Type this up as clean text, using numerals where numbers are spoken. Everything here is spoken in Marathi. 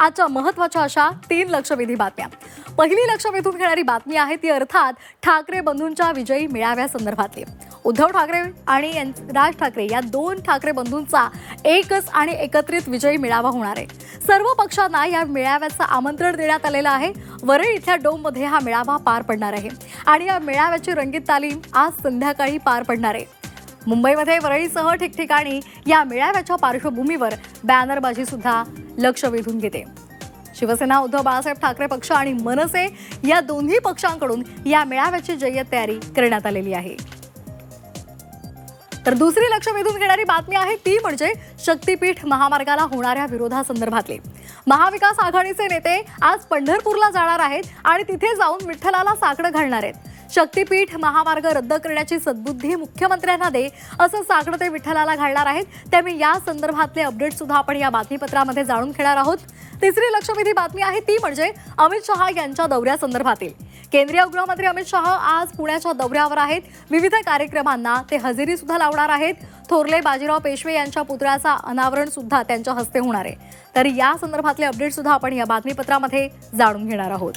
आजच्या महत्त्वाच्या अशा 3 लक्षवेधी बातम्या. पहिली लक्ष वेधून घेणारी बातमी आहे ती अर्थात ठाकरे बंधूंच्या विजयी मेळाव्यासंदर्भातली. उद्धव ठाकरे आणि राज ठाकरे या 2 ठाकरे बंधूंचा एकच आणि एकत्रित विजयी मेळावा होणार आहे. सर्व पक्षांना या मेळाव्याचं आमंत्रण देण्यात आलेलं आहे. वरळी इथल्या डोममध्ये हा मेळावा पार पडणार आहे आणि या मेळाव्याची रंगीत तालीम आज संध्याकाळी पार पडणार आहे. मुंबईमध्ये वरळीसह ठिकठिकाणी या मेळाव्याच्या पार्श्वभूमीवर बॅनरबाजी सुद्धा लक्ष वेधून घेते. शिवसेना, उद्धव बाळासाहेब ठाकरे पक्ष आणि मनसे या दोन्ही पक्षांकडून या मेळाव्याची जय्यत तयारी करण्यात आलेली आहे. तर दुसरी लक्ष वेधून घेणारी बातमी आहे ती म्हणजे शक्तीपीठ महामार्गाला होणाऱ्या विरोधासंदर्भातली. महाविकास आघाडीचे नेते आज पंढरपूरला जाणार आहेत आणि तिथे जाऊन विठ्ठलाला साकडं घालणार आहेत. शक्तीपीठ महामार्ग रद्द करण्याची सद्बुद्धी मुख्यमंत्र्यांना दे असं साकडं ते विठ्ठलाला घालणार आहेत. त्यामुळे या संदर्भातले अपडेट सुद्धा आपण या बातमीपत्रामध्ये जाणून घेणार आहोत. तिसरी लक्षवेधी बातमी आहे ती म्हणजे अमित शहा यांच्या दौऱ्यासंदर्भातील. केंद्रीय गृहमंत्री अमित शहा आज पुण्याच्या दौऱ्यावर आहेत. विविध कार्यक्रमांना ते हजेरी सुद्धा लावणार आहेत. थोरले बाजीराव पेशवे यांच्या पुतळ्याचा अनावरण सुद्धा त्यांच्या हस्ते होणार आहे. तर या संदर्भातले अपडेट सुद्धा आपण या बातमीपत्रामध्ये जाणून घेणार आहोत.